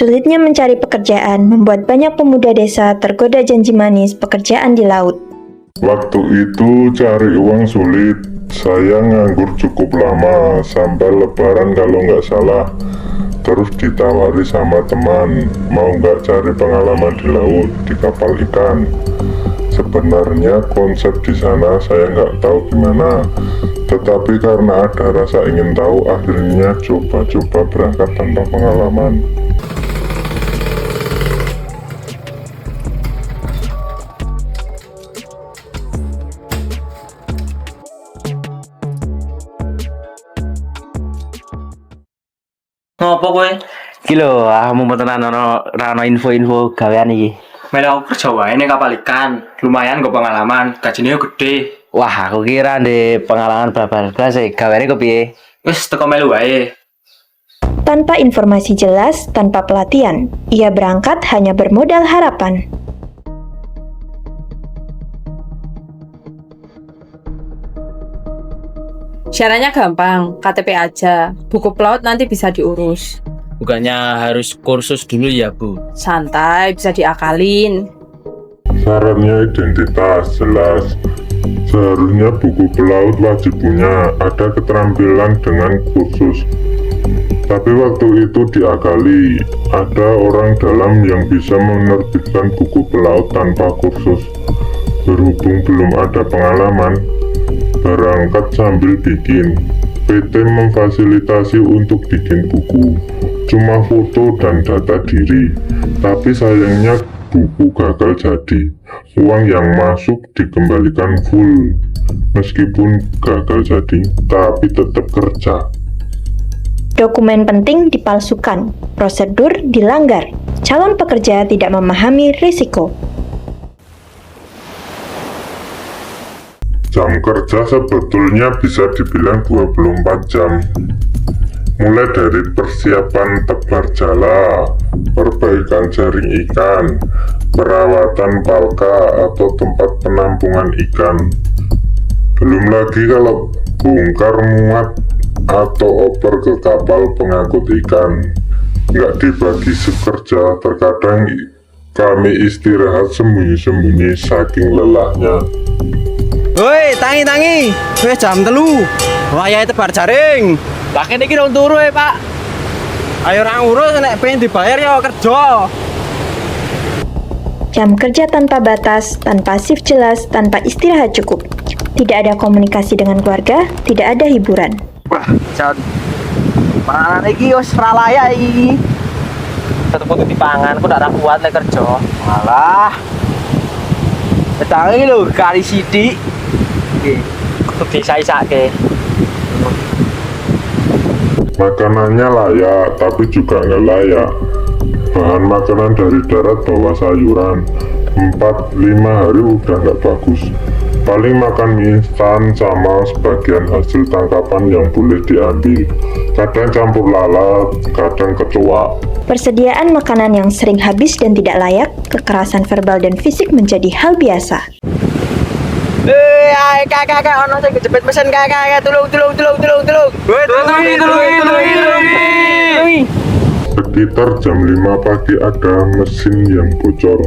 Sulitnya mencari pekerjaan membuat banyak pemuda desa tergoda janji manis pekerjaan di laut. Waktu itu cari uang sulit, saya nganggur cukup lama, sampai lebaran kalau nggak salah. Terus ditawari sama teman, mau nggak cari pengalaman di laut, di kapal ikan. Sebenarnya konsep di sana saya nggak tahu gimana, tetapi karena ada rasa ingin tahu, akhirnya coba-coba berangkat tanpa pengalaman. Ngopo kowe? Iki lho, aku mau tenan ono info-info gawean iki. Melu kerja wae ning kapal ikan. Lumayan kok pengalaman, gajine yo gede. Wah, aku kira ndek pengalaman blas gaweane kok piye? Wis teko melu wae. Tanpa informasi jelas, tanpa pelatihan, ia berangkat hanya bermodal harapan. Syaratnya gampang, KTP aja. Buku pelaut nanti bisa diurus. Bukannya harus kursus dulu ya, Bu? Santai, bisa diakalin. Syaratnya identitas jelas. Seharusnya buku pelaut wajib punya, ada keterampilan dengan kursus. Tapi waktu itu diakali, ada orang dalam yang bisa menerbitkan buku pelaut tanpa kursus. Berhubung belum ada pengalaman, berangkat sambil bikin. PT memfasilitasi untuk bikin buku, cuma foto dan data diri. Tapi sayangnya buku gagal jadi. Uang yang masuk dikembalikan full. Meskipun gagal jadi, tapi tetap kerja. Dokumen penting dipalsukan, prosedur dilanggar, calon pekerja tidak memahami risiko. Jam kerja sebetulnya bisa dibilang 24 jam. Mulai dari persiapan tebar jala, perbaikan jaring ikan, perawatan palka atau tempat penampungan ikan. Belum lagi kalau bongkar muat atau oper ke kapal pengangkut ikan. Nggak dibagi sekerja, terkadang kami istirahat sembunyi-sembunyi saking lelahnya. Woi, tangi. Wis jam 3. Wayahe tebar jaring. Lah kene iki rong turu Pak. Ayo ora ngurus nek pengen dibayar ya kerja. Jam kerja tanpa batas, tanpa shift jelas, tanpa istirahat cukup. Tidak ada komunikasi dengan keluarga, tidak ada hiburan. Wah, jan. Mana iki wis ora layak iki. Tetep kudu dipangan, aku ndak kuat lek kerja. Malah. Tangi lho kali sithik. Iki kudu disai-sake. Makanannya layak, tapi juga nggak layak. Bahan makanan dari darat bawa sayuran, 4-5 hari udah nggak bagus. Paling makan mie instan sama sebagian hasil tangkapan yang boleh diambil. Kadang campur lalat, kadang kecoa. Persediaan makanan yang sering habis dan tidak layak, kekerasan verbal dan fisik menjadi hal biasa. Ayo kakak ono sing kejepit mesin kakak tulung. Woi, tulungi. Sekitar jam 5 pagi ada mesin yang bocor.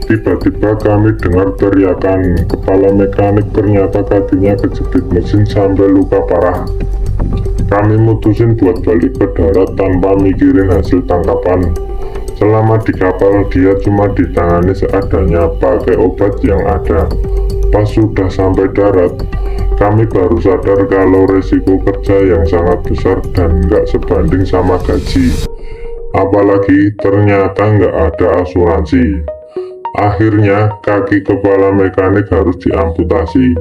Tiba-tiba kami dengar teriakan. Kepala mekanik ternyata kakinya kejepit mesin sampai luka parah. Kami mutusin buat balik ke darat tanpa mikirin hasil tangkapan. Selama di kapal dia cuma ditangani seadanya, pakai obat yang ada. Pas sudah sampai darat, kami baru sadar kalau resiko kerja yang sangat besar dan nggak sebanding sama gaji. Apalagi ternyata nggak ada asuransi. Akhirnya kaki kepala mekanik harus diamputasi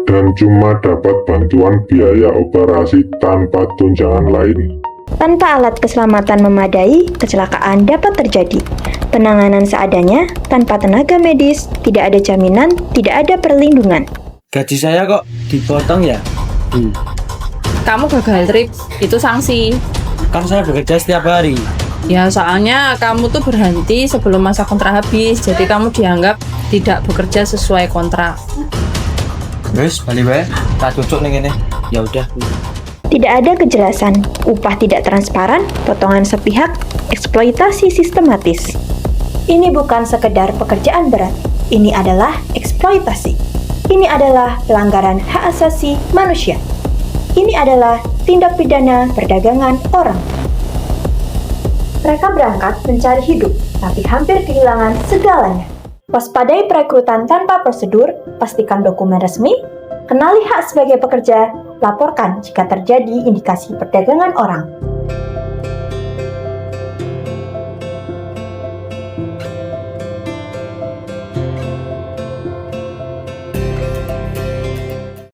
dan cuma dapat bantuan biaya operasi tanpa tunjangan lain. Tanpa alat keselamatan memadai, kecelakaan dapat terjadi. Penanganan seadanya, tanpa tenaga medis, tidak ada jaminan, tidak ada perlindungan. Gaji saya kok dipotong ya? Kamu gagal trip, itu sanksi. Kan saya bekerja setiap hari. Ya soalnya kamu tuh berhenti sebelum masa kontrak habis. Jadi kamu dianggap tidak bekerja sesuai kontrak. Wes, balik wae. Tak cucuk ning kene. Ya udah. Tidak ada kejelasan, upah tidak transparan, potongan sepihak, eksploitasi sistematis. Ini bukan sekedar pekerjaan berat, ini adalah eksploitasi. Ini adalah pelanggaran hak asasi manusia. Ini adalah tindak pidana perdagangan orang. Mereka berangkat mencari hidup, tapi hampir kehilangan segalanya. Waspadai perekrutan tanpa prosedur, pastikan dokumen resmi, kenali hak sebagai pekerja, laporkan jika terjadi indikasi perdagangan orang.